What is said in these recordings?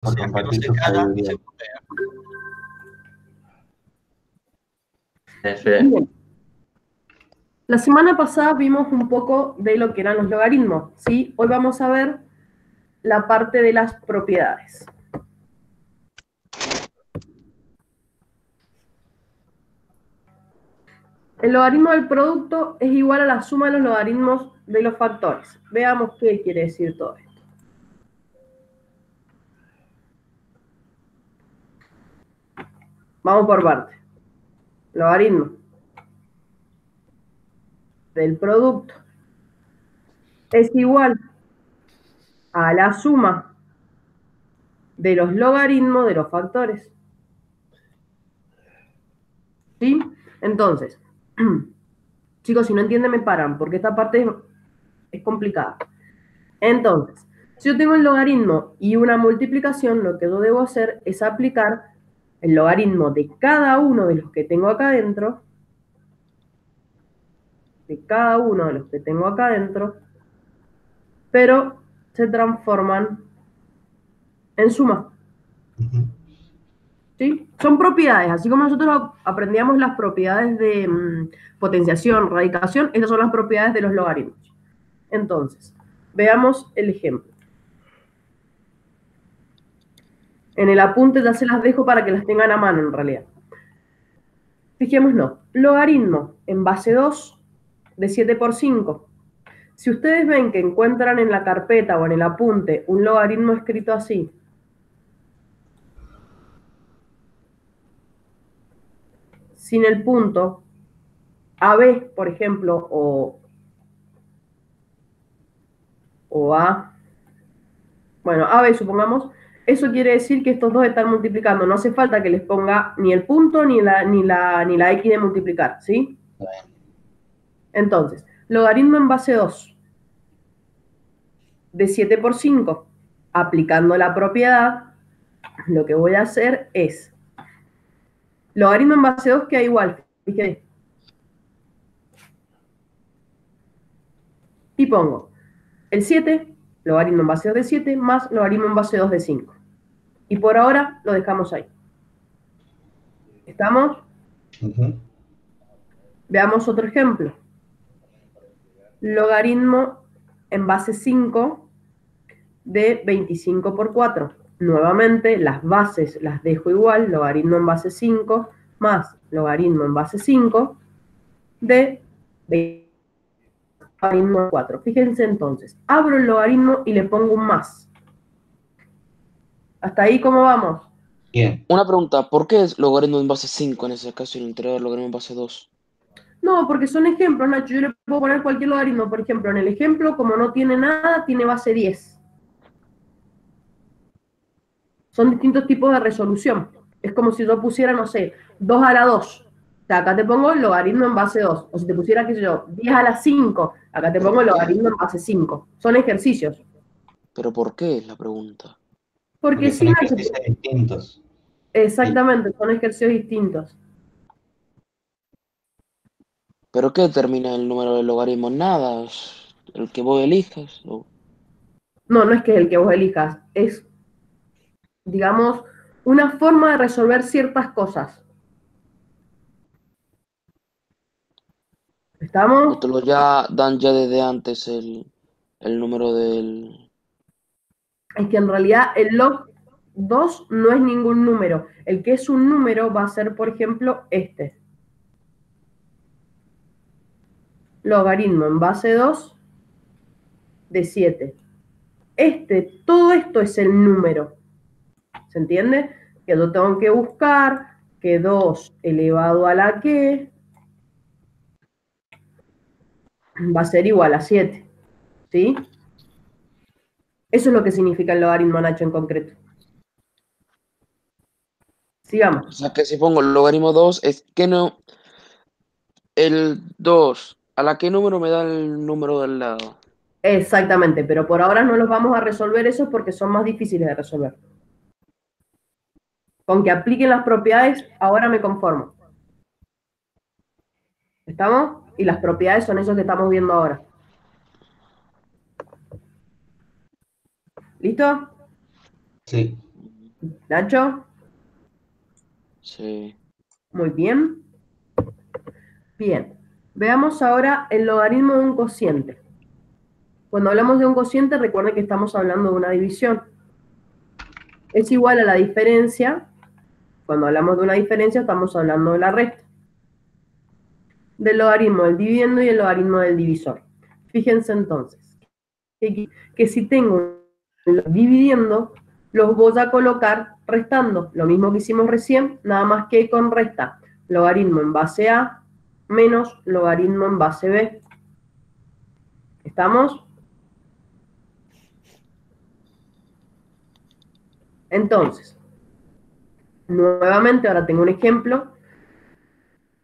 por sea que no compartir se tu calla, sabiduría. se putea. F. Bien. La semana pasada vimos un poco de lo que eran los logaritmos, ¿sí? Hoy vamos a ver la parte de las propiedades. El logaritmo del producto es igual a la suma de los logaritmos de los factores. Veamos qué quiere decir todo esto. Vamos por parte. Logaritmo del producto es igual a la suma de los logaritmos de los factores. ¿Sí? Entonces, chicos, si no entienden me paran, porque esta parte es complicada. Entonces, si yo tengo el logaritmo y una multiplicación, lo que yo debo hacer es aplicar el logaritmo de cada uno de los que tengo acá adentro, pero se transforman en suma. ¿Sí? Son propiedades, así como nosotros aprendíamos las propiedades de potenciación, radicación, esas son las propiedades de los logaritmos. Entonces, veamos el ejemplo. En el apunte ya se las dejo para que las tengan a mano en realidad. Fijémonos, logaritmo en base 2 de 7 por 5. Si ustedes ven que encuentran en la carpeta o en el apunte un logaritmo escrito así, sin el punto, AB, por ejemplo, o A, bueno, AB supongamos, eso quiere decir que estos dos están multiplicando. No hace falta que les ponga ni el punto ni la X de multiplicar, ¿sí? Entonces, logaritmo en base 2 de 7 por 5, aplicando la propiedad, lo que voy a hacer es logaritmo en base 2 queda igual, fíjate. Y pongo el 7, logaritmo en base 2 de 7, más logaritmo en base 2 de 5. Y por ahora lo dejamos ahí. ¿Estamos? Veamos otro ejemplo. Logaritmo en base 5 de 25 por 4. Nuevamente, las bases las dejo igual, logaritmo en base 5 más logaritmo en base 5 de 25 logaritmo 4. Fíjense entonces, abro el logaritmo y le pongo un más. ¿Hasta ahí cómo vamos? Bien. Una pregunta, ¿por qué es logaritmo en base 5 en ese caso y el anterior logaritmo en base 2? No, porque son ejemplos, Nacho. Yo le puedo poner cualquier logaritmo. Por ejemplo, en el ejemplo, como no tiene nada, tiene base 10. Son distintos tipos de resolución. Es como si yo pusiera, no sé, 2 a la 2. O sea, acá te pongo el logaritmo en base 2. O si te pusiera, qué sé yo, 10 a la 5. Acá te ¿Pero pongo el por qué? logaritmo en base 5. Son ejercicios. ¿Pero por qué es la pregunta? Porque Porque son sí, Nacho. ejercicios distintos. Exactamente, son ejercicios distintos. ¿Pero qué determina el número del logaritmo? Nada, es el que vos elijas. No, no es que es el que vos elijas. Es, digamos, una forma de resolver ciertas cosas. O ¿Estamos? te lo ya dan ya desde antes el número del... Es que en realidad el log 2 no es ningún número. El que es un número va a ser, por ejemplo, este. Logaritmo en base 2 de 7. Todo esto es el número. ¿Se entiende? Que yo tengo que buscar que 2 elevado a la que va a ser igual a 7. ¿Sí? Eso es lo que significa el logaritmo, Nacho, en concreto. O Sigamos. sea que si pongo el logaritmo 2 es que no... El 2, ¿a la qué número me da el número del lado? Exactamente, pero por ahora no los vamos a resolver esos porque son más difíciles de resolver. Con que apliquen las propiedades, ahora me conformo. ¿Estamos? Y las propiedades son esos que estamos viendo ahora. ¿Listo? Sí. Nacho, Sí. muy bien. Bien, veamos ahora el logaritmo de un cociente. Cuando hablamos de un cociente, recuerden que estamos hablando de una división. Es igual a la diferencia. Cuando hablamos de una diferencia, estamos hablando de la resta. Del logaritmo del dividendo y el logaritmo del divisor. Fíjense entonces, que si tengo dividiendo, los voy a colocar restando. Lo mismo que hicimos recién, nada más que con resta. Logaritmo en base A menos logaritmo en base B. ¿Estamos? Entonces, nuevamente, ahora tengo un ejemplo.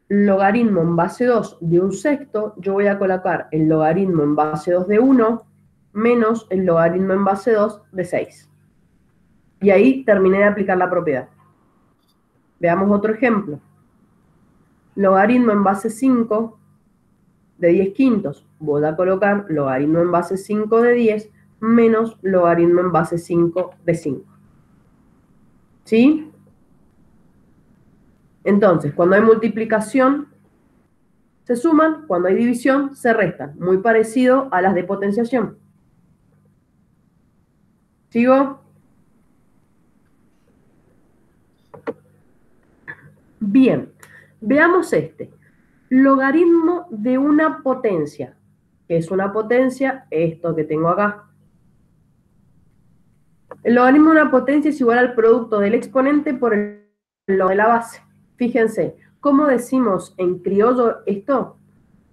Logaritmo en base 2 de un sexto, yo voy a colocar el logaritmo en base 2 de 1 menos el logaritmo en base 2 de 6. Y ahí terminé de aplicar la propiedad. Veamos otro ejemplo. Logaritmo en base 5 de 10 quintos. Voy a colocar logaritmo en base 5 de 10 menos logaritmo en base 5 de 5. ¿Sí? Entonces, cuando hay multiplicación, se suman, cuando hay división, se restan. Muy parecido a las de potenciación. ¿Sigo? Bien, veamos este. Logaritmo de una potencia. ¿Qué es una potencia? Esto que tengo acá. El logaritmo de una potencia es igual al producto del exponente por lo de la base. Fíjense, ¿cómo decimos en criollo esto?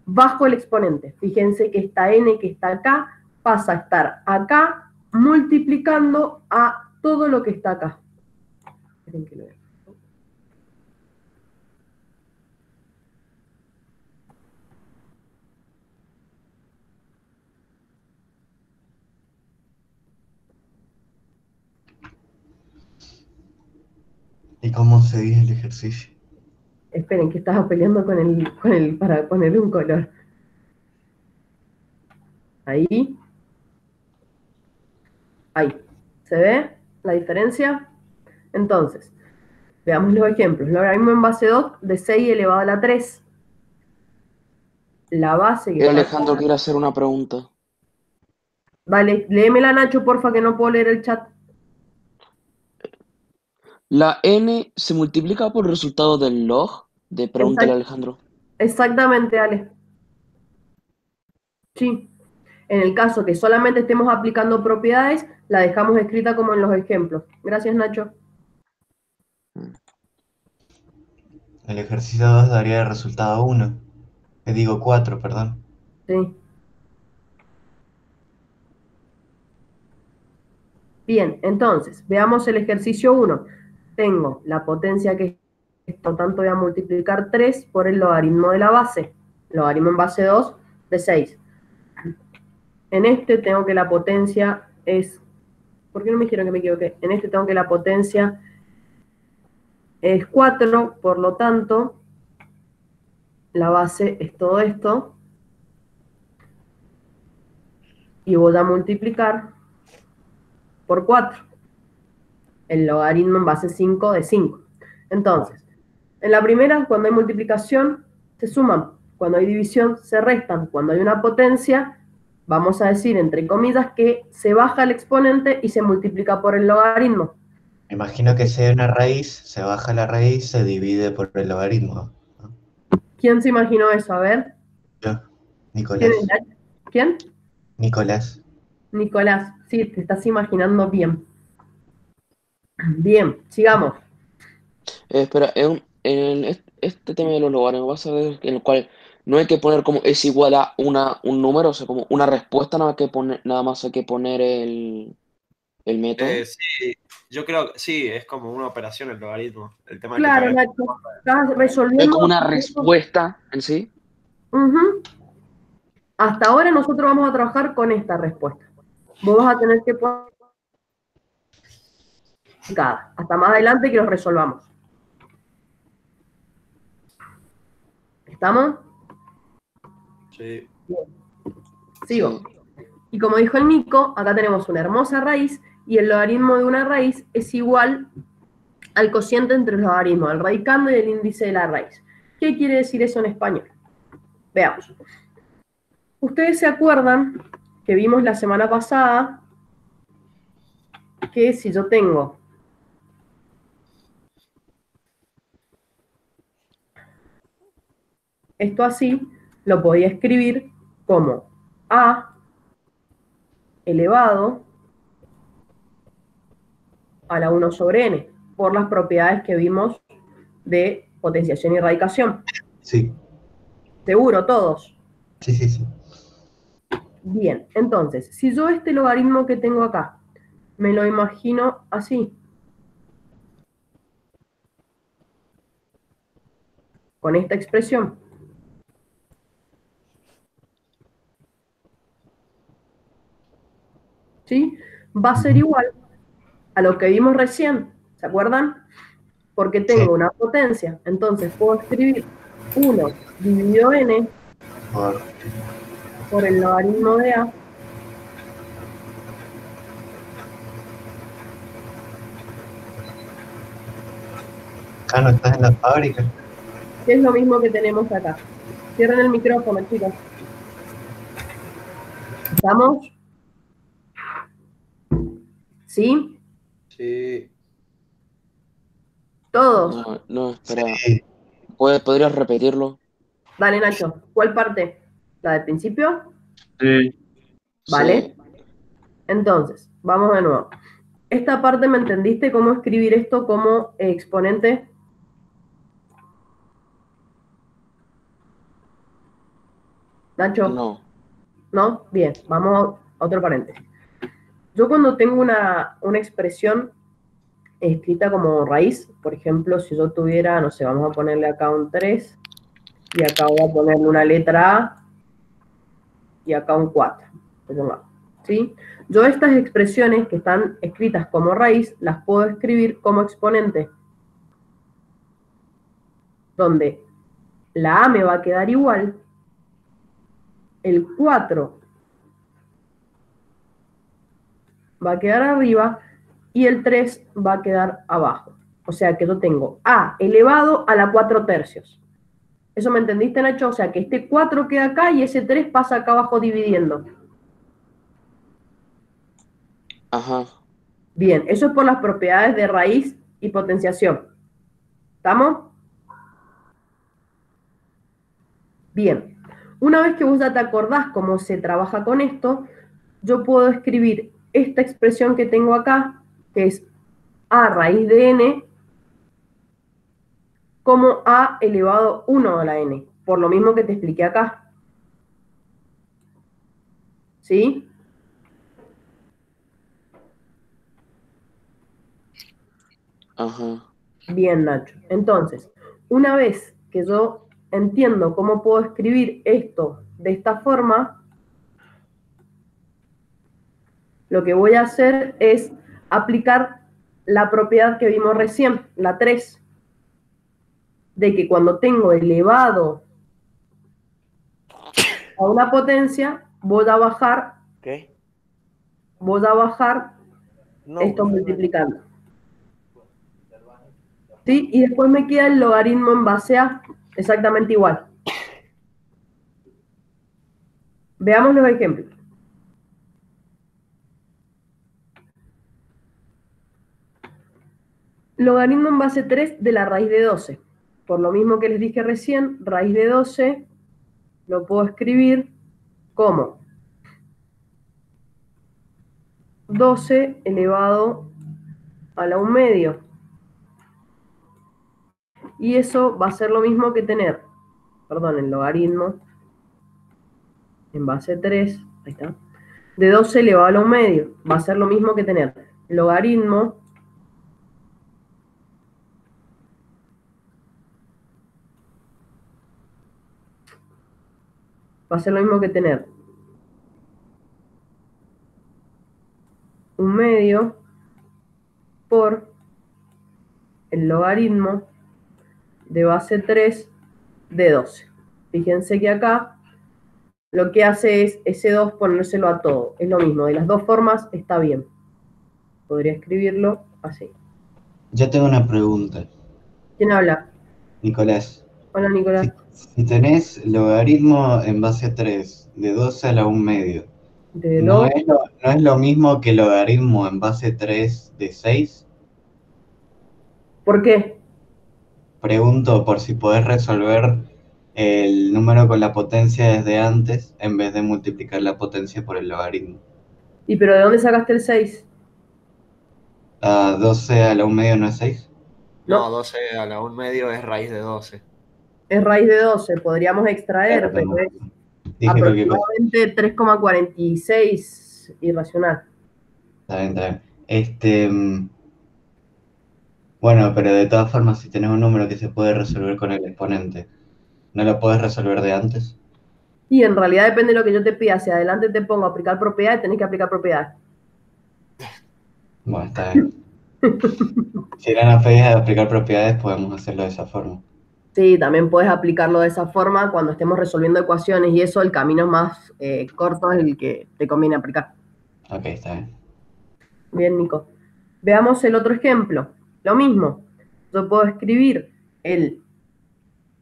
Bajo el exponente. Fíjense que esta n que está acá pasa a estar acá multiplicando a todo lo que está acá. Esperen que lo vea. ¿Y cómo seguís el ejercicio? Esperen, que estaba peleando con el para ponerle un color. Ahí. Ahí. ¿Se ve la diferencia? Entonces, veamos los ejemplos. Logaritmo en base 2 de 6 elevado a la 3. La base que pasa... Alejandro quiere hacer una pregunta. Vale, léemela, Nacho, porfa, que no puedo leer el chat. ¿La n se multiplica por el resultado del log? Pregúntale a Exact- Alejandro. Exactamente, Ale. Sí. En el caso que solamente estemos aplicando propiedades, la dejamos escrita como en los ejemplos. Gracias, Nacho. El ejercicio 2 daría el resultado 1. Digo 4, perdón. Sí. Bien, entonces, veamos el ejercicio 1. Tengo la potencia que es, por tanto voy a multiplicar 3 por el logaritmo de la base. Logaritmo en base 2 de 6. En este tengo que la potencia es... ¿Por qué no me dijeron que me equivoqué? En este tengo que la potencia es 4, por lo tanto, la base es todo esto. Y voy a multiplicar por 4. El logaritmo en base 5 de 5. Entonces, en la primera, cuando hay multiplicación, se suman. Cuando hay división, se restan. Cuando hay una potencia, vamos a decir, entre comillas, que se baja el exponente y se multiplica por el logaritmo. Me imagino que si hay una raíz, se baja la raíz, se divide por el logaritmo, ¿no? ¿Quién se imaginó eso? A ver. Yo, ¿Quién Nicolás. es? ¿Quién? Nicolás. Nicolás. Sí, te estás imaginando bien. Bien, sigamos. Espera, este tema de los logaritmos, vas a ver en el cual no hay que poner como es igual a un número, o sea, como una respuesta, nada más hay que poner el método. Sí, yo creo que sí, es como una operación el logaritmo. El tema es que Claro, todavía Nacho, estás Es resolviendo. como una respuesta en sí. Ujú. Hasta ahora nosotros vamos a trabajar con esta respuesta. Vos vas a tener que poner cada, hasta más adelante que los resolvamos. ¿Estamos? sí. Bien. Sigo. Sí. Y como dijo el Nico, acá tenemos una hermosa raíz y el logaritmo de una raíz es igual al cociente entre los logaritmos, al radicando y el índice de la raíz. ¿Qué quiere decir eso en español? Veamos. Ustedes se acuerdan que vimos la semana pasada que si yo tengo esto así, lo podía escribir como A elevado a la 1 sobre n, por las propiedades que vimos de potenciación y radicación. Sí, ¿Seguro, todos? sí, sí, sí. Bien, entonces, si yo este logaritmo que tengo acá, me lo imagino así, con esta expresión, ¿sí? Va a ser igual a lo que vimos recién, ¿se acuerdan? Porque Sí, tengo una potencia, entonces puedo escribir 1 dividido n por... por el logaritmo de a, Acá no estás en la fábrica. que es lo mismo que tenemos acá. Cierren el micrófono, chicos. ¿Estamos? ¿Sí? Sí. ¿Todos? No, no, espera. Sí, ¿Podrías repetirlo? Dale, Nacho. ¿Cuál parte? ¿La del principio? Sí. ¿Vale? Sí. Entonces, vamos de nuevo. Esta parte, ¿me entendiste cómo escribir esto como exponente? Nacho, No. ¿no? Bien, vamos a otro paréntesis. Yo cuando tengo una expresión escrita como raíz, por ejemplo, si yo tuviera, no sé, vamos a ponerle acá un 3 y acá voy a ponerle una letra A y acá un 4. ¿Sí? Yo estas expresiones que están escritas como raíz las puedo escribir como exponente, donde la A me va a quedar igual, el 4 va a quedar arriba y el 3 va a quedar abajo. O sea que yo tengo A elevado a la 4 tercios. ¿Eso me entendiste, Nacho? O sea que este 4 queda acá y ese 3 pasa acá abajo dividiendo. Ajá. Bien, eso es por las propiedades de raíz y potenciación. ¿Estamos? Bien. Una vez que vos ya te acordás cómo se trabaja con esto, yo puedo escribir esta expresión que tengo acá, que es a raíz de n, como a elevado 1 a la n, por lo mismo que te expliqué acá. ¿Sí? Ajá. Bien, Nacho. Entonces, una vez que yo entiendo cómo puedo escribir esto de esta forma, lo que voy a hacer es aplicar la propiedad que vimos recién, la 3, de que cuando tengo elevado a una potencia, voy a bajar ¿Qué? No, esto que fue multiplicando. ¿Sí? Y después me queda el logaritmo en base a exactamente igual. Veamos los ejemplos. Logaritmo en base 3 de la raíz de 12. Por lo mismo que les dije recién, raíz de 12 lo puedo escribir como 12 elevado a la 1 medio. Y eso va a ser lo mismo que tener, perdón, el logaritmo en base 3, ahí está, de 12 elevado a la 1 medio. Va a ser lo mismo que tener logaritmo va a ser lo mismo que tener 1 medio por el logaritmo de base 3 de 12. Fíjense que acá lo que hace es ese 2 ponérselo a todo. Es lo mismo, de las dos formas está bien. podría escribirlo así. Yo tengo una pregunta, ¿Quién habla? Nicolás. Hola, Nicolás. Si tenés logaritmo en base 3 de 12 a la 1 medio, De ¿no 2. es lo mismo que logaritmo en base 3 de 6? ¿Por qué? Pregunto por si podés resolver el número con la potencia desde antes en vez de multiplicar la potencia por el logaritmo. ¿Y pero de dónde sacaste el 6? 12 a la 1 medio no es 6. No, No, 12 a la 1 medio es raíz de 12. es raíz de 12. Podríamos extraer, pero es Dije cualquier cosa. aproximadamente 3,46 irracional. Está bien, está bien. Bueno, pero de todas formas, si tenés un número que se puede resolver con el exponente, ¿no lo podés resolver de antes? Y en realidad depende de lo que yo te pida. Si adelante te pongo aplicar propiedades, tenés que aplicar propiedades. Bueno, está bien. Si eran a pedís de aplicar propiedades, podemos hacerlo de esa forma. Sí, también puedes aplicarlo de esa forma cuando estemos resolviendo ecuaciones y eso, el camino más corto es el que te conviene aplicar. Ok, está bien. Bien, Nico. Veamos el otro ejemplo. Lo mismo. Yo puedo escribir el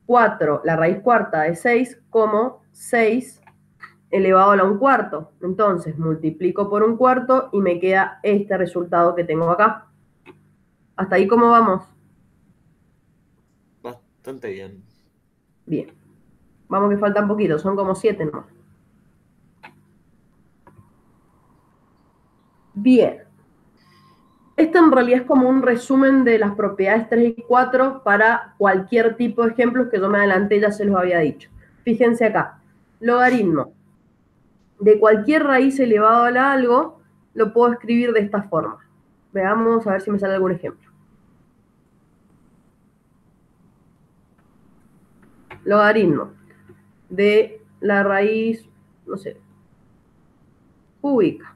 4, la raíz cuarta de 6, como 6 elevado a la 1/4. Entonces, multiplico por 1/4 y me queda este resultado que tengo acá. ¿Hasta ahí cómo vamos? Bastante bien. Bien. Vamos que falta un poquito, son como 7 nomás. Bien. Esto en realidad es como un resumen de las propiedades 3 y 4 para cualquier tipo de ejemplos que yo me adelanté, ya se los había dicho. Fíjense acá. Logaritmo de cualquier raíz elevado a la algo lo puedo escribir de esta forma. Veamos a ver si me sale algún ejemplo. Logaritmo de la raíz, no sé, cúbica.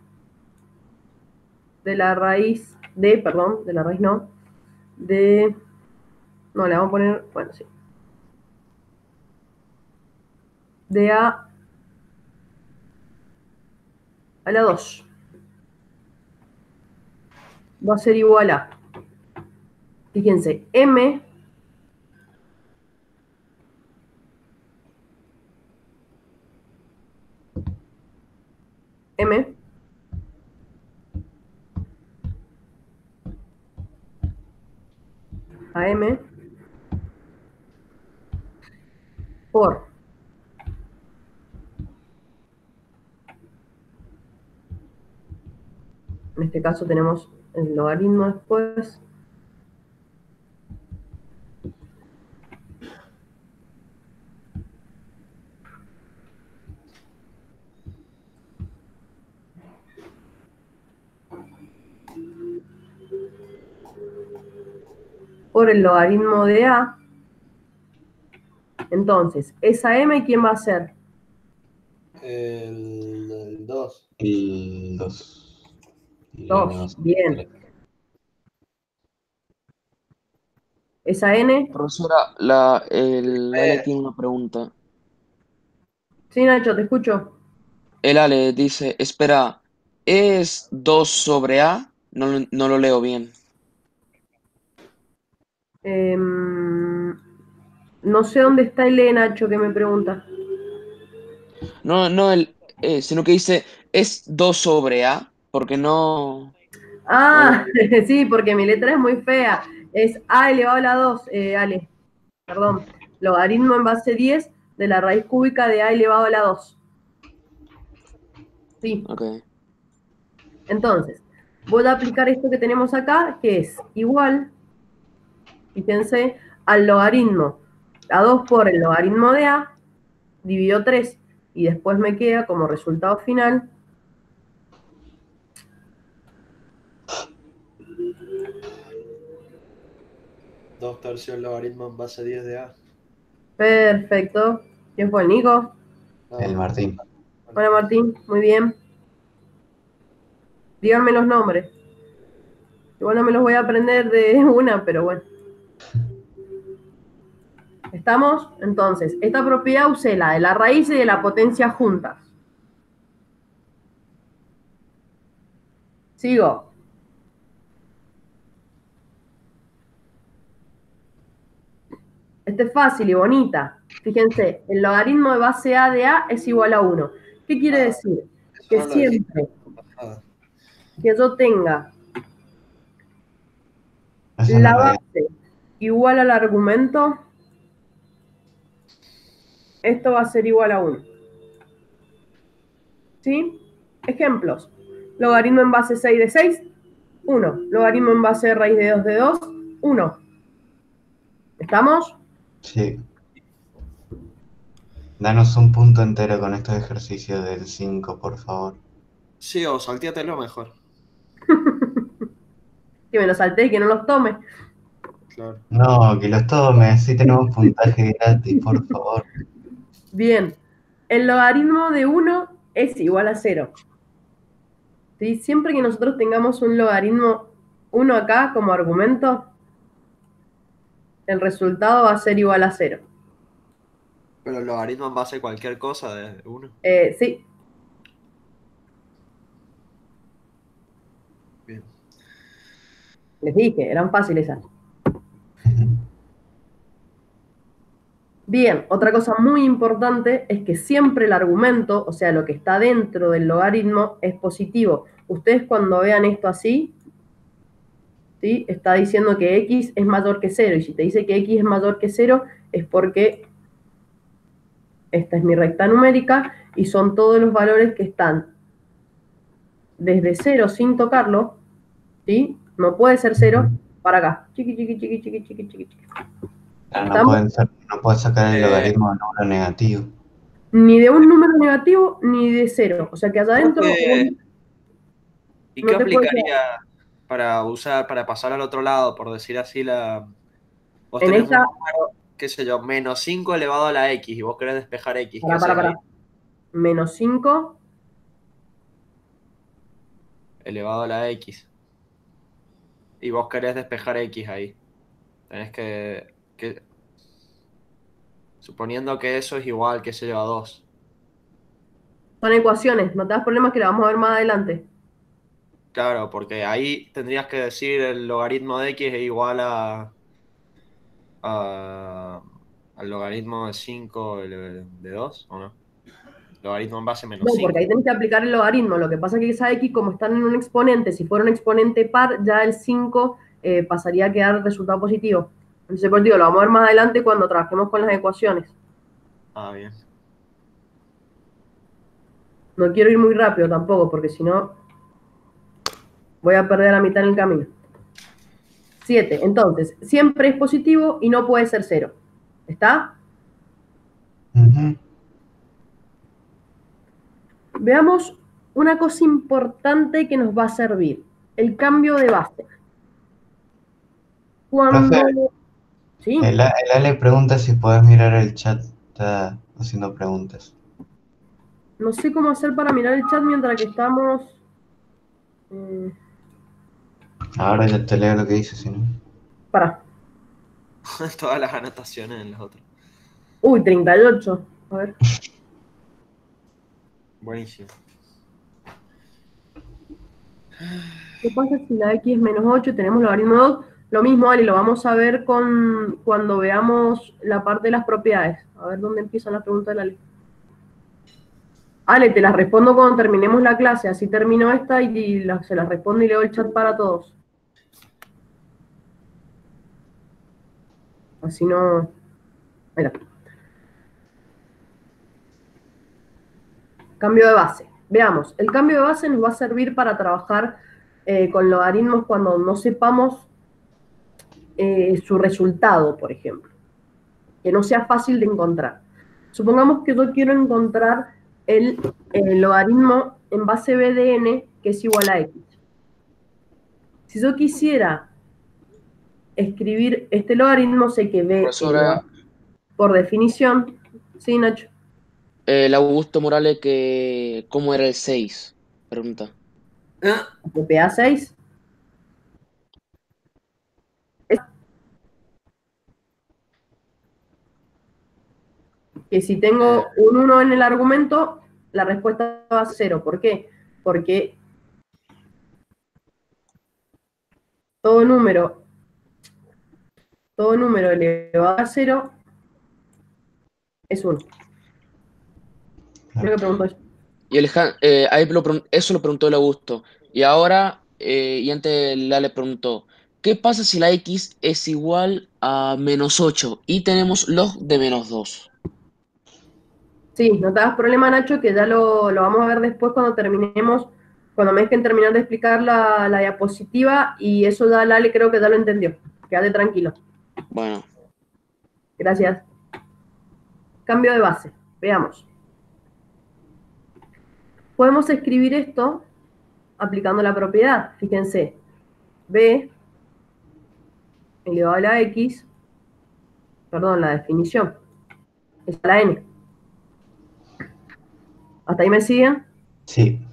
De la raíz de, perdón, de la raíz no, de, no, le vamos a poner, bueno, sí. De a la 2. Va a ser igual a, fíjense, m m a m por en este caso tenemos el logaritmo después, por el logaritmo de a. Entonces, esa m, ¿quién va a ser? El 2. El 2. Y la N va a 2, ser bien. 3. Esa n, Profesora, el Ale tiene una pregunta. sí, Nacho, te escucho. El Ale dice, espera, ¿es 2 sobre A? No lo leo bien. No sé dónde está el E, Nacho, que me pregunta. No sino que dice, ¿es 2 sobre A? Porque no... no- Ah, sí, porque mi letra es muy fea. Es a elevado a la 2, Ale. Perdón. Logaritmo en base 10 de la raíz cúbica de a elevado a la 2. Sí. Ok. Entonces, voy a aplicar esto que tenemos acá, que es igual, fíjense, al logaritmo. A 2 por el logaritmo de a, dividido 3, y después me queda como resultado final 2/3 del logaritmo en base 10 de A. perfecto. ¿Quién fue el Nico? El Ah, Martín. Hola Martín, muy bien. Díganme los nombres. Igual no me los voy a aprender de una, pero bueno. ¿Estamos? Entonces, esta propiedad usé la de la raíz y de la potencia juntas. Sigo. Esta es fácil y bonita. Fíjense, el logaritmo de base A de A es igual a 1. ¿Qué quiere decir? Que Eso no lo dijiste. siempre que yo tenga Eso la no lo había. base igual al argumento, esto va a ser igual a 1. ¿Sí? Ejemplos. Logaritmo en base 6 de 6, 1. Logaritmo en base de raíz de 2 de 2, 1. ¿Estamos? Sí. Danos un punto entero con estos ejercicios del 5, por favor. Sí, o saltéatelo mejor. Que me los salté y que no los tome. Claro. No, que los tome, así tenemos puntaje gratis, por favor. Bien. El logaritmo de 1 es igual a 0. ¿Sí? Siempre que nosotros tengamos un logaritmo 1 acá como argumento, el resultado va a ser igual a 0. Pero el logaritmo en base a cualquier cosa de 1. Sí. Bien. Les dije, eran fáciles esas. Bien, otra cosa muy importante es que siempre el argumento, o sea, lo que está dentro del logaritmo, es positivo. Ustedes cuando vean esto así, ¿sí? Está diciendo que x es mayor que 0. Y si te dice que x es mayor que 0, es porque esta es mi recta numérica y son todos los valores que están desde 0 sin tocarlo, ¿sí? No puede ser 0 para acá. Chiqui, chiqui, chiqui, chiqui, chiqui, chiqui, chiqui. Claro, ¿Estamos? no puedes sacar el logaritmo de un número negativo. Ni de un número negativo ni de 0. O sea que allá adentro ¿Y no qué te puede quedar. aplicaría para pasar al otro lado, por decir así, vos En tenés un esta, número, qué sé yo, menos 5 elevado a la x, y vos querés despejar x, ¿qué haces ahí? Menos 5 Elevado a la x. Y vos querés despejar x ahí. Tenés suponiendo que eso es igual, qué sé yo, a 2. son ecuaciones, no te das problemas que la vamos a ver más adelante. Claro, porque ahí tendrías que decir el logaritmo de x es igual al logaritmo de 5 de 2, ¿o no? Logaritmo en base menos No, porque 5. ahí tenés que aplicar el logaritmo. Lo que pasa es que esa x, como están en un exponente, si fuera un exponente par, ya el 5 pasaría a quedar resultado positivo. Entonces, pues digo, lo vamos a ver más adelante cuando trabajemos con las ecuaciones. Ah, bien. No quiero ir muy rápido tampoco, porque si no, voy a perder la mitad en el camino. 7. Entonces, siempre es positivo y no puede ser 0. ¿Está? Ujú. Veamos una cosa importante que nos va a servir. El cambio de base. Cuando... Profe, Sí, el Ale pregunta si puedes mirar el chat, está haciendo preguntas. no sé cómo hacer para mirar el chat mientras que estamos... Ahora ya te leo lo que dice, si no. Para. Todas las anotaciones en los otros. Uy, 38. A ver. Buenísimo. ¿Qué pasa si la x es menos 8 y tenemos logaritmo 2? Lo mismo, Ale, lo vamos a ver cuando veamos la parte de las propiedades. A ver dónde empiezan las preguntas de la ley. Ale, te las respondo cuando terminemos la clase. Así termino esta y se las respondo y leo el chat para todos. Así no... Mira. Cambio de base. Veamos, el cambio de base nos va a servir para trabajar con logaritmos cuando no sepamos su resultado, por ejemplo. Que no sea fácil de encontrar. Supongamos que yo quiero encontrar el logaritmo en base b de n, que es igual a x. Si yo quisiera escribir este logaritmo, sé que b, Profesora, por definición, ¿sí, Nacho? el Augusto Morales, que ¿cómo era el 6? Pregunta. De a 6. Que si tengo un 1 en el argumento, la respuesta va a 0. ¿Por qué? Porque todo número todo número elevado a 0 es 1. Creo que pregunto eso. Y ahí eso lo preguntó el Augusto. Y ahora, y antes la le preguntó, ¿qué pasa si la x es igual a -8 y tenemos log de -2? Sí, no te hagas problema, Nacho, que ya lo vamos a ver después cuando terminemos, cuando me dejen terminar de explicar la diapositiva, y eso ya Lale creo que ya lo entendió. Quédate tranquilo. Bueno, Gracias. Cambio de base. Veamos. Podemos escribir esto aplicando la propiedad. Fíjense. B elevado a la X, perdón, la definición, es la N. ¿Hasta ahí me siguen? Sí.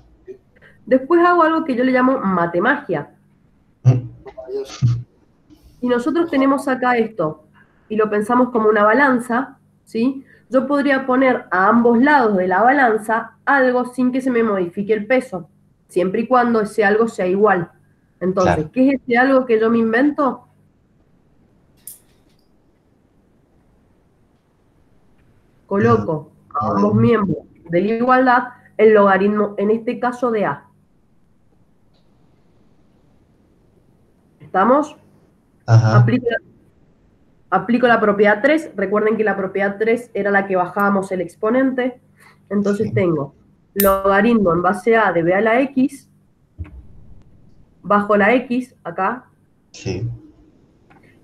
Después hago algo que yo le llamo matemagia. Y nosotros tenemos acá esto, y lo pensamos como una balanza, ¿sí? Yo podría poner a ambos lados de la balanza algo sin que se me modifique el peso, siempre y cuando ese algo sea igual. Entonces, Claro. ¿qué es ese algo que yo me invento? Coloco a ambos miembros de la igualdad el logaritmo, en este caso de A. ¿Estamos? Ajá. Aplico la propiedad 3. Recuerden que la propiedad 3 era la que bajábamos el exponente. Entonces Sí. tengo logaritmo en base a de b a la x, bajo la x acá, Sí.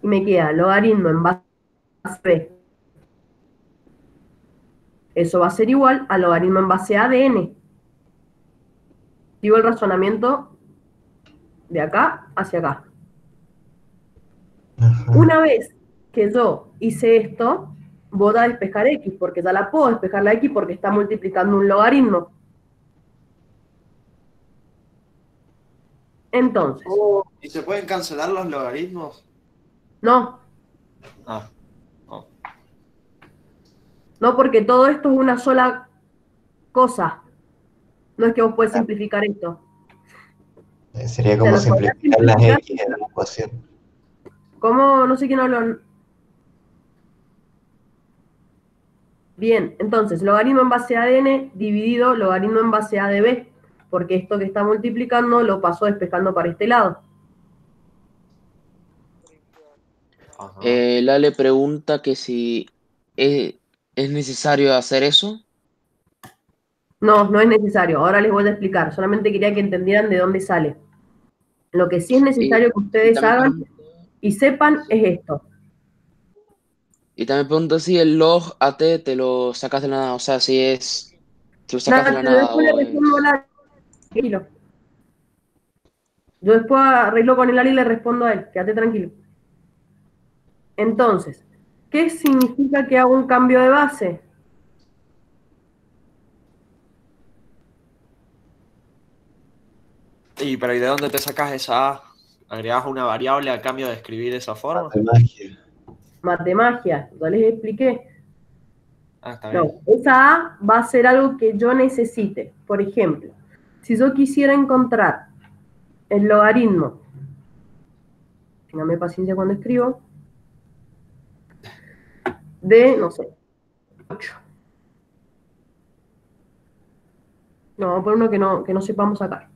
y me queda logaritmo en base a b. Eso va a ser igual a logaritmo en base a de n. Sigo el razonamiento de acá hacia acá. Ajá. Una vez que yo hice esto, voy a despejar x, porque ya la puedo despejar la x porque está multiplicando un logaritmo. Entonces, ¿Y se pueden cancelar los logaritmos? no, Ah, no. no, porque todo esto es una sola cosa. No es que vos puedes simplificar esto. Sería O sea, como lo podrías simplificar las simplificar. X en una ecuación. ¿Cómo? No sé quién habló. Bien, entonces, logaritmo en base a de n dividido logaritmo en base a de b, porque esto que está multiplicando lo pasó despejando para este lado. Ajá. Lale pregunta que si es necesario hacer eso. No, no es necesario. Ahora les voy a explicar. Solamente quería que entendieran de dónde sale. Lo que sí es Y, necesario que y ustedes también hagan pregunta, y sepan es esto. y también pregunta si el log AT te lo sacas de la nada, o sea, si lo sacas de la Nacho, yo nada después le o respondo a es... la... Tranquilo. Yo después arreglo con el Ali y le respondo a él. Quédate tranquilo. Entonces, ¿qué significa que hago un cambio de base? Pero ¿y de dónde te sacas esa A? ¿Agregás una variable a cambio de escribir de esa forma? De magia. Matemagia, ya les expliqué. Ah, está bien. No, esa A va a ser algo que yo necesite. Por ejemplo, si yo quisiera encontrar el logaritmo, téngame paciencia cuando escribo, de, no sé, 8. No, vamos a poner uno que no sepamos sacar.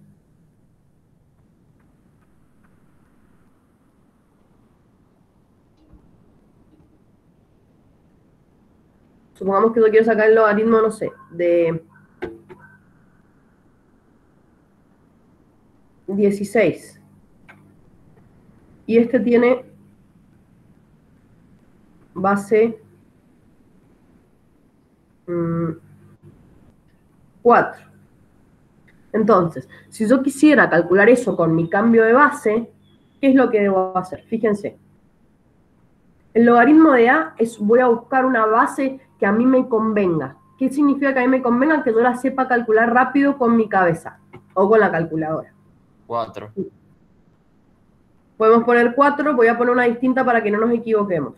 Supongamos que yo quiero sacar el logaritmo, no sé, de 16. Y este tiene base 4. Entonces, si yo quisiera calcular eso con mi cambio de base, ¿qué es lo que debo hacer? Fíjense. El logaritmo de A es, voy a buscar una base que a mí me convenga. ¿Qué significa que a mí me convenga? Que yo la sepa calcular rápido con mi cabeza o con la calculadora. 4. Podemos poner 4, voy a poner una distinta para que no nos equivoquemos.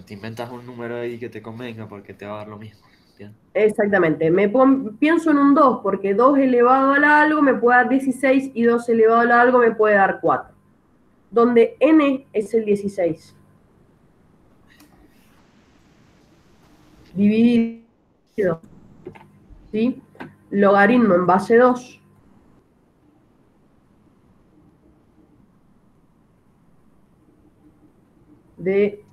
Te inventas un número ahí que te convenga porque te va a dar lo mismo. bestia. Exactamente. Pienso en un 2, porque 2 elevado a algo me puede dar 16 y 2 elevado a algo me puede dar 4. Donde n es el 16. Dividido. ¿Sí? Logaritmo en base 2. De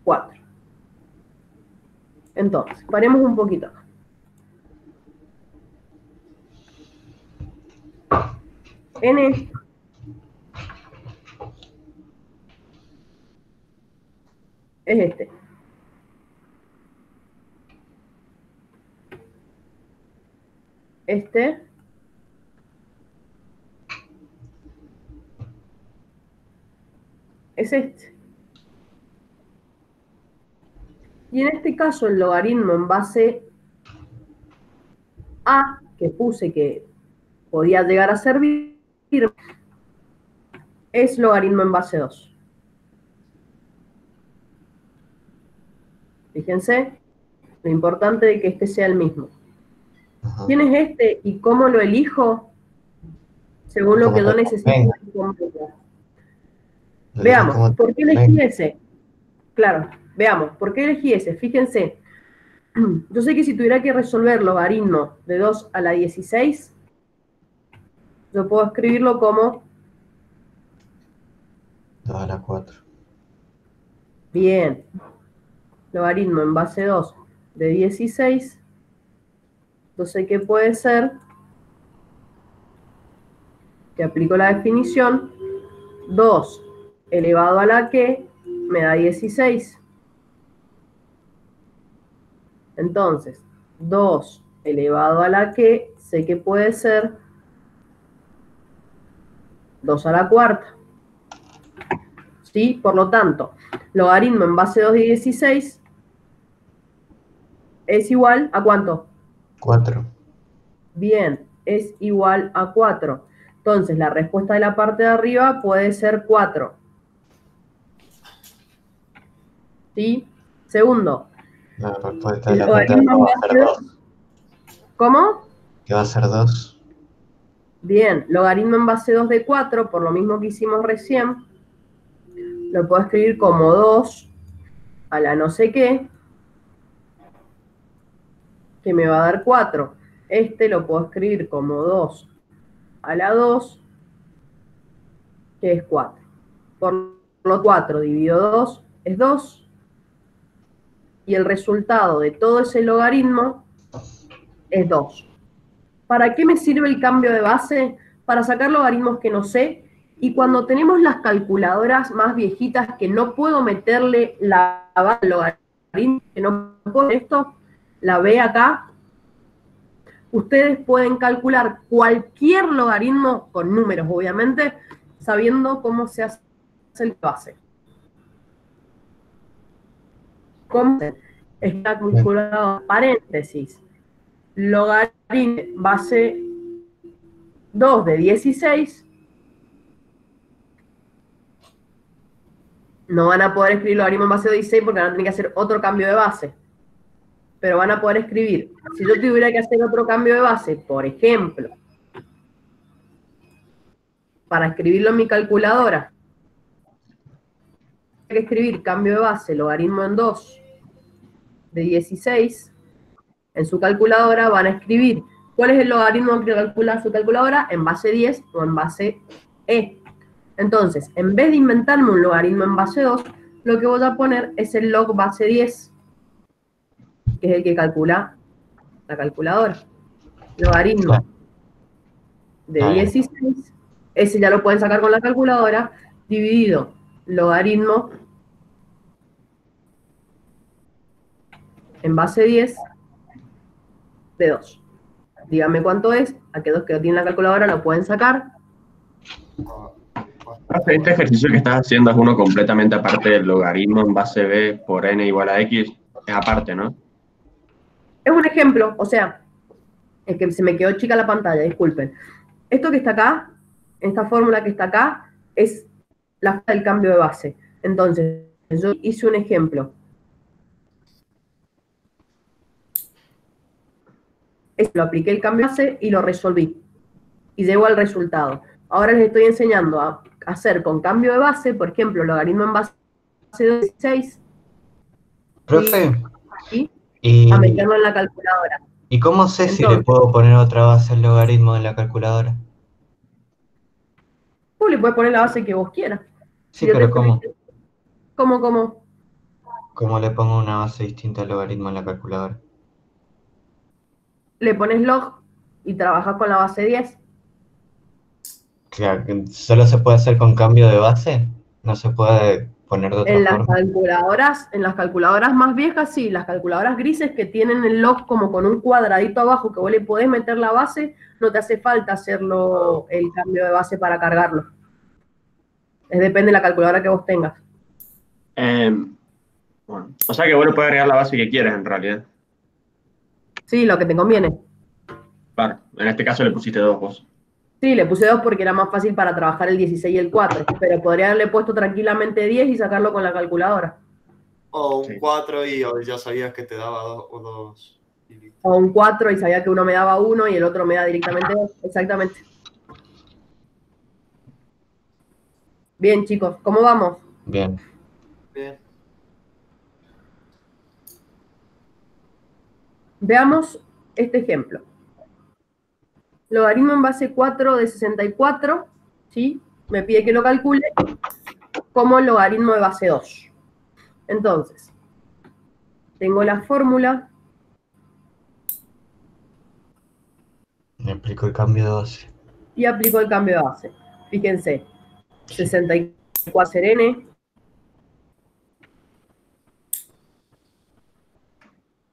4. Entonces, paremos un poquito acá. N es este. Este es este. Y en este caso el logaritmo en base A, que puse que podía llegar a servir, es logaritmo en base 2. Fíjense, lo importante es que este sea el mismo. Ajá. ¿Quién es este y cómo lo elijo? Según lo Como que yo te necesito. convenga. Lo eliges Veamos, como te ¿por qué elegí convenga. ese? Claro, veamos, ¿por qué elegí ese? Fíjense, yo sé que si tuviera que resolver logaritmo de 2 a la 16, yo puedo escribirlo como 2 a la 4. bien, logaritmo en base 2 de 16, yo sé que puede ser, que aplico la definición, 2 elevado a la que me da 16. Entonces, 2 elevado a la que sé que puede ser 2 a la cuarta. ¿Sí? Por lo tanto, logaritmo en base 2 de 16 es igual a ¿cuánto? 4. Bien, es igual a 4. Entonces, la respuesta de la parte de arriba puede ser 4. ¿Sí? Segundo, La respuesta de el la parte de logaritmo en abajo va a base ser 2. 2. ¿Cómo? ¿Qué va a ser 2? Bien, logaritmo en base 2 de 4, por lo mismo que hicimos recién, lo puedo escribir como 2 a la no sé qué, que me va a dar 4. Este lo puedo escribir como 2 a la 2, que es 4. Por lo 4 dividido 2 es 2. Y el resultado de todo ese logaritmo es 2. ¿Para qué me sirve el cambio de base? Para sacar logaritmos que no sé. Y cuando tenemos las calculadoras más viejitas que no puedo meterle la base del logaritmo, que no puedo esto, la B acá, ustedes pueden calcular cualquier logaritmo, con números obviamente, sabiendo cómo se hace el base. ¿Cómo está calculado? Paréntesis. Logaritmo base 2 de 16. No van a poder escribir logaritmo en base de 16 porque van a tener que hacer otro cambio de base. Pero van a poder escribir. Si yo tuviera que hacer otro cambio de base, por ejemplo, para escribirlo en mi calculadora, hay que escribir cambio de base, logaritmo en 2 de 16. En su calculadora van a escribir cuál es el logaritmo que calcula su calculadora en base 10 o en base E. Entonces, en vez de inventarme un logaritmo en base 2, lo que voy a poner es el log base 10, que es el que calcula la calculadora. Logaritmo de 16, ese ya lo pueden sacar con la calculadora, dividido logaritmo en base 10 de 2. Díganme cuánto es, aquellos que lo tienen la calculadora lo pueden sacar. Este ejercicio que estás haciendo es uno completamente aparte del logaritmo en base b por n igual a x, es aparte, ¿no? Es un ejemplo, o sea, es que se me quedó chica la pantalla, disculpen. Esto que está acá, esta fórmula que está acá, es la del cambio de base. Entonces, yo hice un ejemplo. lo apliqué el cambio de base y lo resolví. Y llego al resultado. Ahora les estoy enseñando a hacer con cambio de base, por ejemplo, logaritmo en base de 16. Profe, Y ¿y, a meterlo en la calculadora. ¿y cómo sé si le Entonces, puedo poner otra base al logaritmo en la calculadora? tú le puedes poner la base que vos quieras. Sí, Yo te pero estoy- ¿cómo? ¿Cómo? ¿Cómo le pongo una base distinta al logaritmo en la calculadora? Le pones log y trabajas con la base 10. Claro, que ¿solo se puede hacer con cambio de base? ¿No se puede poner de otra En las forma? calculadoras más viejas, sí, las calculadoras grises que tienen el log como con un cuadradito abajo que vos le podés meter la base, no te hace falta hacerlo el cambio de base para cargarlo. Depende de la calculadora que vos tengas. Bueno, o sea que vos le puedes agregar la base que quieras en realidad. Sí, lo que te conviene. Claro, en este caso le pusiste 2 vos. Sí, le puse 2 porque era más fácil para trabajar el 16 y el 4, pero podría haberle puesto tranquilamente 10 y sacarlo con la calculadora. O un Sí. 4 y ya sabías que te daba 2 o 2. O un 4 y sabía que uno me daba 1 y el otro me da directamente 2. Exactamente. Bien, chicos, ¿cómo vamos? Bien. Bien. Veamos este ejemplo. Logaritmo en base 4 de 64, ¿sí? Me pide que lo calcule como logaritmo de base 2. Entonces, tengo la fórmula. Me aplico el cambio de base. Y aplico el cambio de base. Fíjense, 64 va a ser n,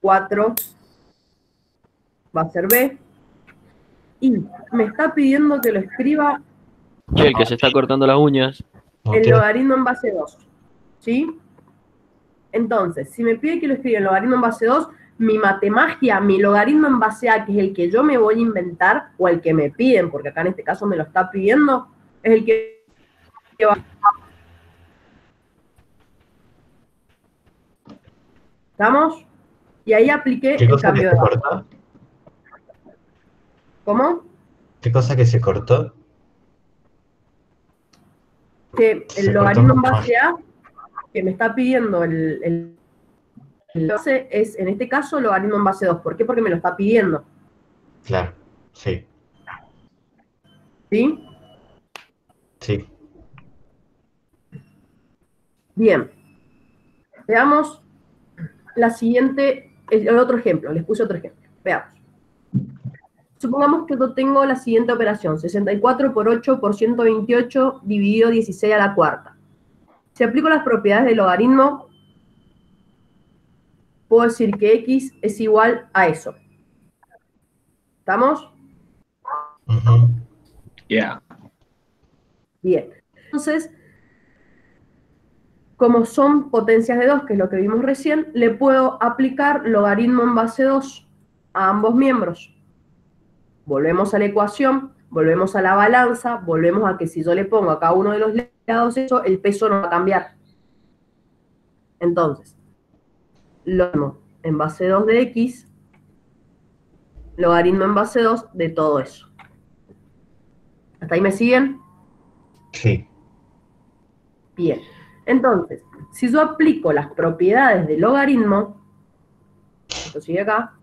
4 va a ser b, y me está pidiendo que lo escriba Che, el que se está cortando las uñas. el Ok. logaritmo en base 2, ¿sí? Entonces, si me pide que lo escriba en logaritmo en base 2, mi matemagia, mi logaritmo en base a, que es el que yo me voy a inventar, o el que me piden, porque acá en este caso me lo está pidiendo, es el que va. ¿Estamos? Y ahí apliqué ¿Qué el cosa que cambio se de base. cortó? ¿Cómo? ¿Qué cosa que se cortó? Que el Se cortó logaritmo en mucho más. base a, que me está pidiendo el base, es en este caso logaritmo en base 2. ¿Por qué? Porque me lo está pidiendo. Claro, sí, ¿Sí? sí. Bien. Veamos la siguiente, el otro ejemplo. Les puse otro ejemplo. Veamos. Supongamos que yo tengo la siguiente operación. 64 por 8 por 128 dividido 16 a la cuarta. Si aplico las propiedades del logaritmo, puedo decir que x es igual a eso. ¿Estamos? Ujú. Yeah. Bien. Entonces, como son potencias de 2, que es lo que vimos recién, le puedo aplicar logaritmo en base 2 a ambos miembros. Volvemos a la ecuación, volvemos a la balanza, volvemos a que si yo le pongo a cada uno de los lados eso, el peso no va a cambiar. Entonces, logaritmo en base 2 de x, logaritmo en base 2 de todo eso. ¿Hasta ahí me siguen? Sí. Bien. Entonces, si yo aplico las propiedades del logaritmo, esto sigue acá,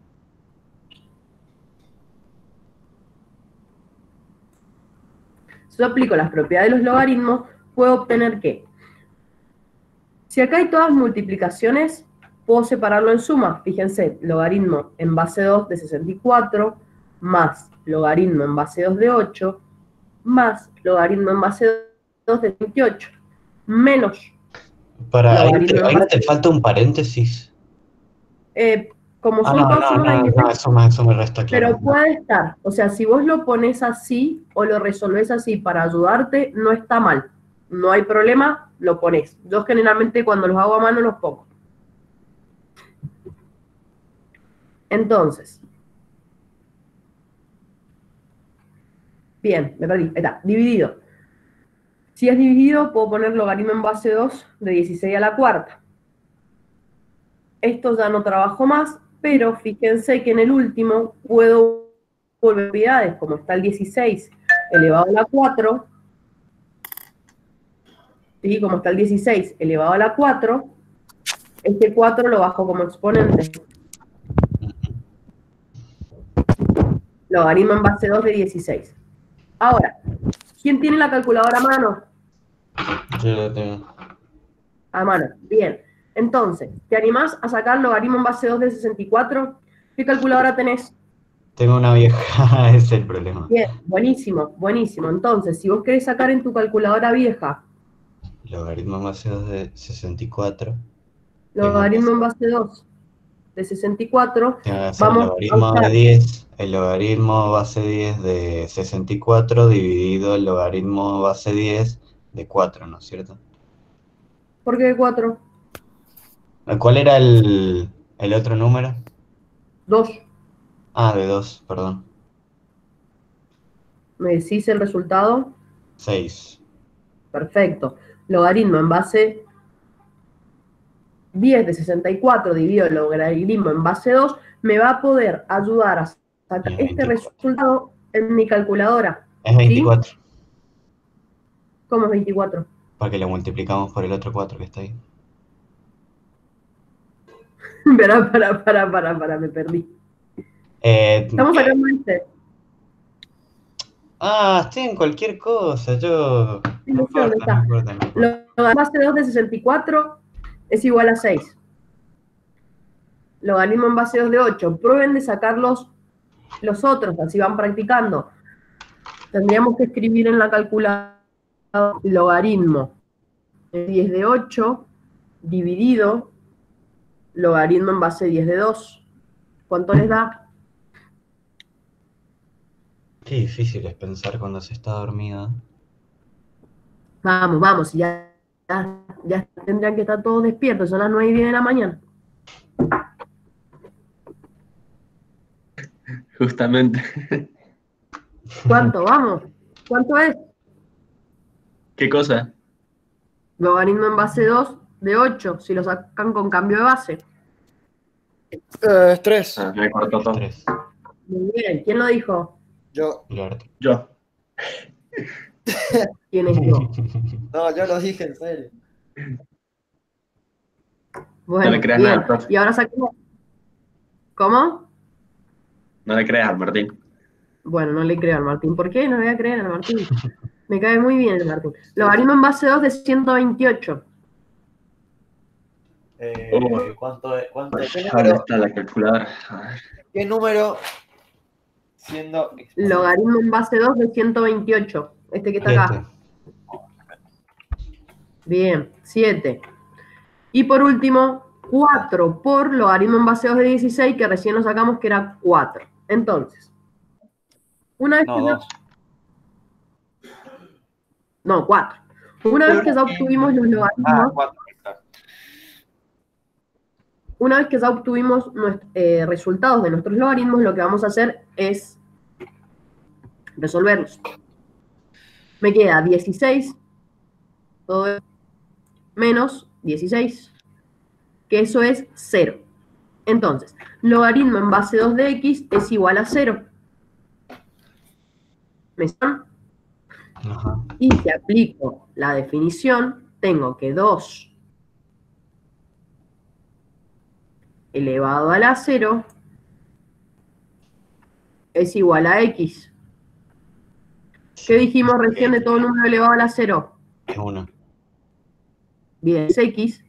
si yo aplico las propiedades de los logaritmos, puedo obtener que, si acá hay todas multiplicaciones, puedo separarlo en sumas. Fíjense, logaritmo en base 2 de 64, más logaritmo en base 2 de 8, más logaritmo en base 2 de 28, menos Para, logaritmo en ahí no base... te falta un paréntesis. Como Ah, son no, todas no, sumas no, de no, eso me resta claro. pero puede estar, o sea, si vos lo pones así o lo resolvés así para ayudarte, no está mal. No hay problema, lo pones. Yo generalmente cuando los hago a mano los pongo. Entonces, bien, me perdí. Ahí está, dividido. Si es dividido, puedo poner logaritmo en base 2 de 16 a la cuarta. Esto ya no trabajo más, pero fíjense que en el último puedo volver propiedades, como está el 16 elevado a la 4, ¿sí? Como está el 16 elevado a la 4, este 4 lo bajo como exponente. Logaritmo en base 2 de 16. Ahora, ¿quién tiene la calculadora a mano? Yo lo tengo. A mano, bien. Entonces, ¿te animás a sacar logaritmo en base 2 de 64? ¿Qué calculadora tenés? Tengo una vieja, ese es el problema. Bien, buenísimo, buenísimo. Entonces, si vos querés sacar en tu calculadora vieja Logaritmo en base 2 de 64. logaritmo en base 2 de 64, Tengo que hacer el vamos a logaritmo de usar, 10, el logaritmo base 10 de 64 dividido el logaritmo base 10 de 4, ¿no es cierto? ¿por qué 4? ¿Cuál era el otro número? 2. Ah, de 2, perdón. ¿Me decís el resultado? 6. Perfecto. Logaritmo en base 10 de 64 dividido el logaritmo en base 2 me va a poder ayudar a sacar Es este 24. resultado en mi calculadora. Es 24, ¿Sí? ¿Cómo es 24? porque lo multiplicamos por el otro 4 que está ahí. Para, me perdí. Estamos sacando este. Estoy en cualquier cosa, yo... Sí, No no sé dónde importa, no está. importa, no importa. Logaritmo base 2 de 64 es igual a 6. Logaritmo en base 2 de 8. Prueben de sacar los otros, así van practicando. Tendríamos que escribir en la calculadora logaritmo de 10 de 8 dividido logaritmo en base 10 de 2. ¿Cuánto les da? Qué difícil es pensar cuando se está dormido. Vamos, ya tendrían que estar todos despiertos, son las 9:10 de la mañana. Justamente. ¿Cuánto? Vamos. ¿Cuánto es? ¿Qué cosa? Logaritmo en base 2 de 8, si lo sacan con cambio de base. 3. Me cortó todo. 3. Muy bien, ¿quién lo dijo? Yo. Yo. ¿Quién es yo? No, yo lo dije en serio. Bueno, No le creas bien. nada al profe. Y ahora saquemos. ¿Cómo? No le creas al Martín. Bueno, no le creo al Martín. ¿Por qué no le voy a creer al Martín? Me cae muy bien el Martín. Logaritmo en base 2 de 128. ¿Cuánto es? ¿Dónde está la calculadora? A ver. ¿Qué número siendo exponente? Logaritmo en base 2 de 128. Este que está acá. Bien, 7. Y por último, 4 por logaritmo en base 2 de 16, que recién lo sacamos que era 4. Entonces, una vez No, que 2. No, 4. Una vez que ya obtuvimos los logaritmos, 4. una vez que ya obtuvimos resultados de nuestros logaritmos, lo que vamos a hacer es resolverlos. Me queda 16, todo es menos 16, que eso es 0. Entonces, logaritmo en base 2 de x es igual a 0. ¿Me están? Ajá. Y si aplico la definición, tengo que 2 elevado a la 0 es igual a x. ¿Qué dijimos recién de todo número elevado a la 0? Es 1. Bien, es x.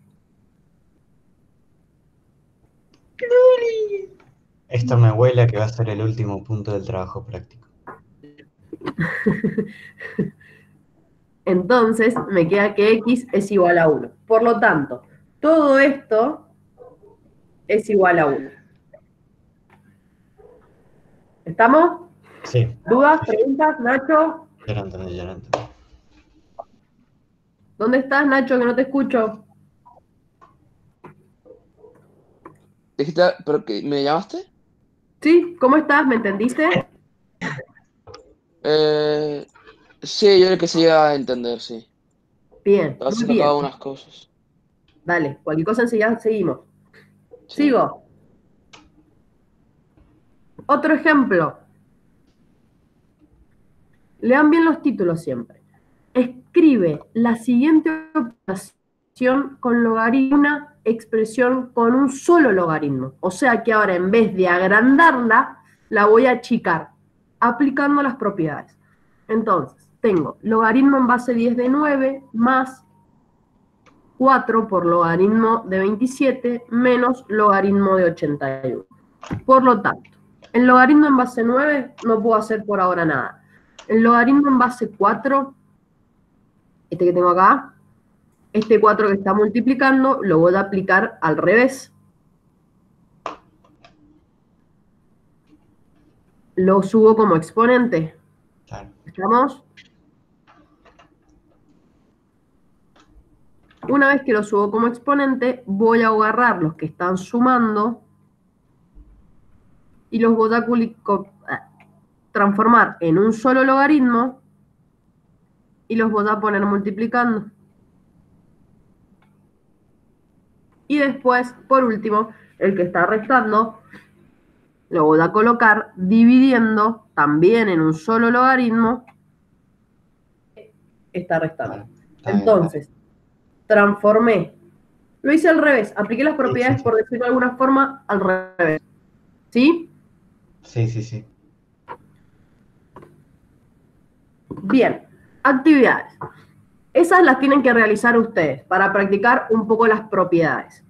Esto me huele a que va a ser el último punto del trabajo práctico. Entonces, me queda que x es igual a 1. Por lo tanto, todo esto es igual a 1. ¿Estamos? Sí. ¿Dudas? ¿Preguntas? Nacho, Ya lo entendí. ¿dónde estás, Nacho? Que no te escucho. Dijiste, ¿pero que me llamaste? ¿Sí? ¿Cómo estás? ¿Me entendiste? Sí, yo creo que se llega a entender, sí. Bien, Estaba muy haciendo bien. acá unas cosas. Dale, cualquier cosa enseguida seguimos. Sí. Sigo. Otro ejemplo. Lean bien los títulos siempre. Escribe la siguiente operación con logaritmo, una expresión con un solo logaritmo. O sea que ahora en vez de agrandarla, la voy a achicar, aplicando las propiedades. Entonces, tengo logaritmo en base 10 de 9 más 4 por logaritmo de 27 menos logaritmo de 81. Por lo tanto, el logaritmo en base 9 no puedo hacer por ahora nada. El logaritmo en base 4, este que tengo acá, este 4 que está multiplicando, lo voy a aplicar al revés. Lo subo como exponente. Claro. ¿Estamos? Una vez que lo subo como exponente, voy a agarrar los que están sumando y los voy a transformar en un solo logaritmo y los voy a poner multiplicando. Y después, por último, el que está restando, lo voy a colocar dividiendo también en un solo logaritmo. Está restando. Vale, está bien, Entonces, transformé. Lo hice al revés. Apliqué las propiedades, sí. por decirlo de alguna forma, al revés. ¿Sí? Sí, sí, sí. Bien. Actividades. Esas las tienen que realizar ustedes para practicar un poco las propiedades.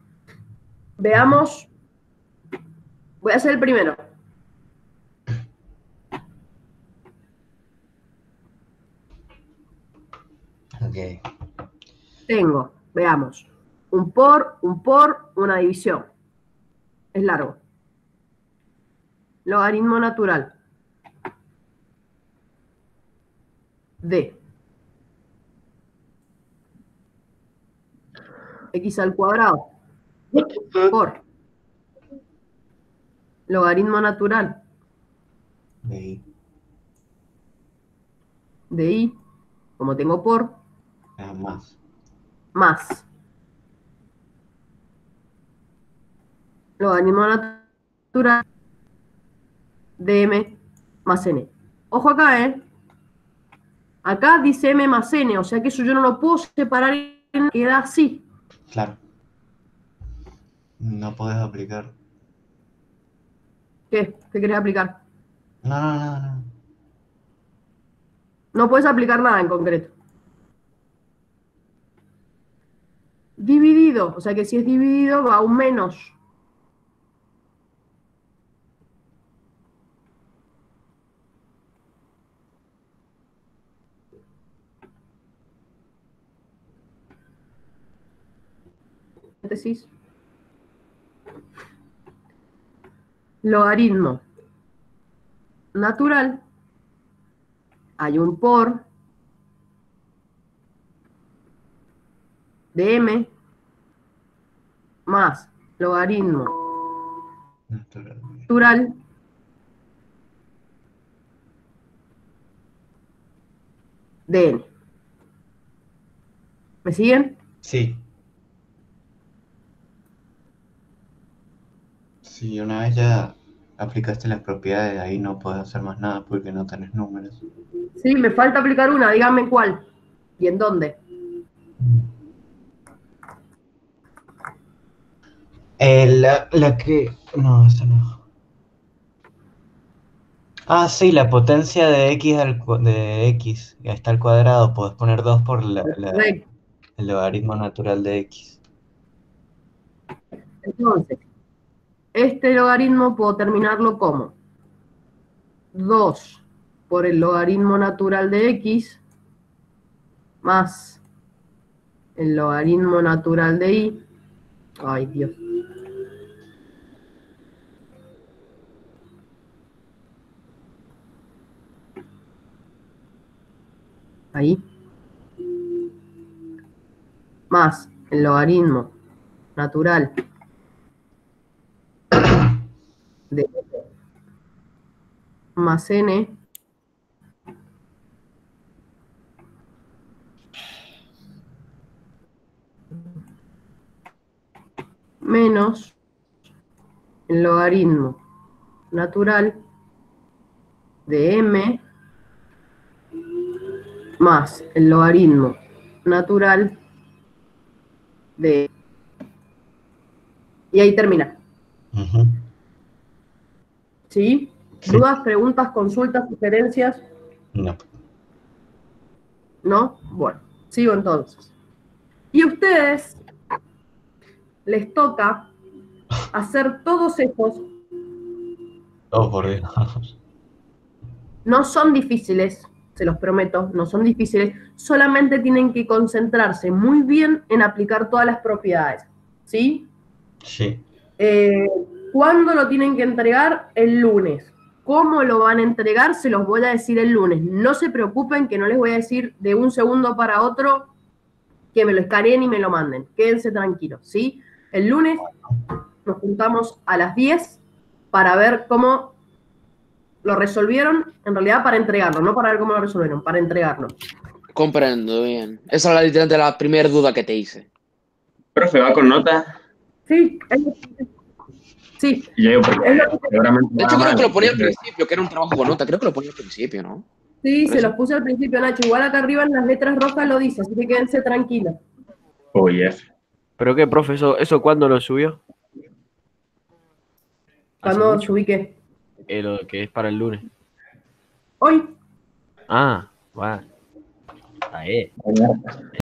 Veamos. Voy a hacer el primero. Ok. Tengo, veamos, un por, una división. Es largo. Logaritmo natural de x al cuadrado por logaritmo natural De de y, como tengo por, más. más logaritmo natural de m más n. Ojo acá, ¿eh? Acá dice m más n, o sea que eso yo no lo puedo separar y queda así. Claro. No podés aplicar. ¿Qué? ¿Qué querés aplicar? No. No puedes aplicar nada en concreto. Dividido, o sea que si es dividido va a un menos. Paréntesis. Logaritmo natural, hay un por de m más logaritmo Natural. natural de n. ¿Me siguen? Sí. Si una vez ya aplicaste las propiedades, ahí no podés hacer más nada porque no tenés números. Sí, me falta aplicar una, díganme cuál y en dónde. La que... No, esa no. Ah, sí, la potencia de x de x, ahí está al cuadrado, podés poner 2 por Perfecto. el logaritmo natural de x. Entonces, este logaritmo puedo terminarlo como 2 por el logaritmo natural de x más el logaritmo natural de y. Ay, Dios. Ahí. Más el logaritmo natural de más n menos el logaritmo natural de m más el logaritmo natural de... Y ahí termina. Ujú. ¿Sí? Sí. ¿Dudas, preguntas, consultas, sugerencias? No. ¿No? Bueno, sigo entonces. Y a ustedes les toca hacer todos estos. Oh, por Dios. No son difíciles, se los prometo, no son difíciles, solamente tienen que concentrarse muy bien en aplicar todas las propiedades, ¿sí? Sí. ¿Cuándo lo tienen que entregar? El lunes. ¿Cómo lo van a entregar? Se los voy a decir el lunes. No se preocupen que no les voy a decir de un segundo para otro que me lo escaneen y me lo manden. Quédense tranquilos, ¿sí? El lunes nos juntamos a las 10 para ver cómo lo resolvieron, en realidad para entregarlo, no para ver cómo lo resolvieron, para entregarlo. Comprendo, bien. Esa era literalmente la primera duda que te hice. Profe, ¿va con nota? Sí, sí. Y yo digo, porque Es lo que- seguramente De va hecho, creo mal. que lo ponía al principio, que era un trabajo con nota. Creo que lo ponía al principio, ¿no? Sí, ¿Por se eso? los puse al principio, Nacho. Igual acá arriba en las letras rojas lo dice, así que quédense tranquilos. Uy, F. ¿Pero qué, profe? ¿Eso cuándo lo subió? ¿Hace Cuando mucho? subí qué. Lo que es para el lunes. Hoy. Ah, bueno. Está bien.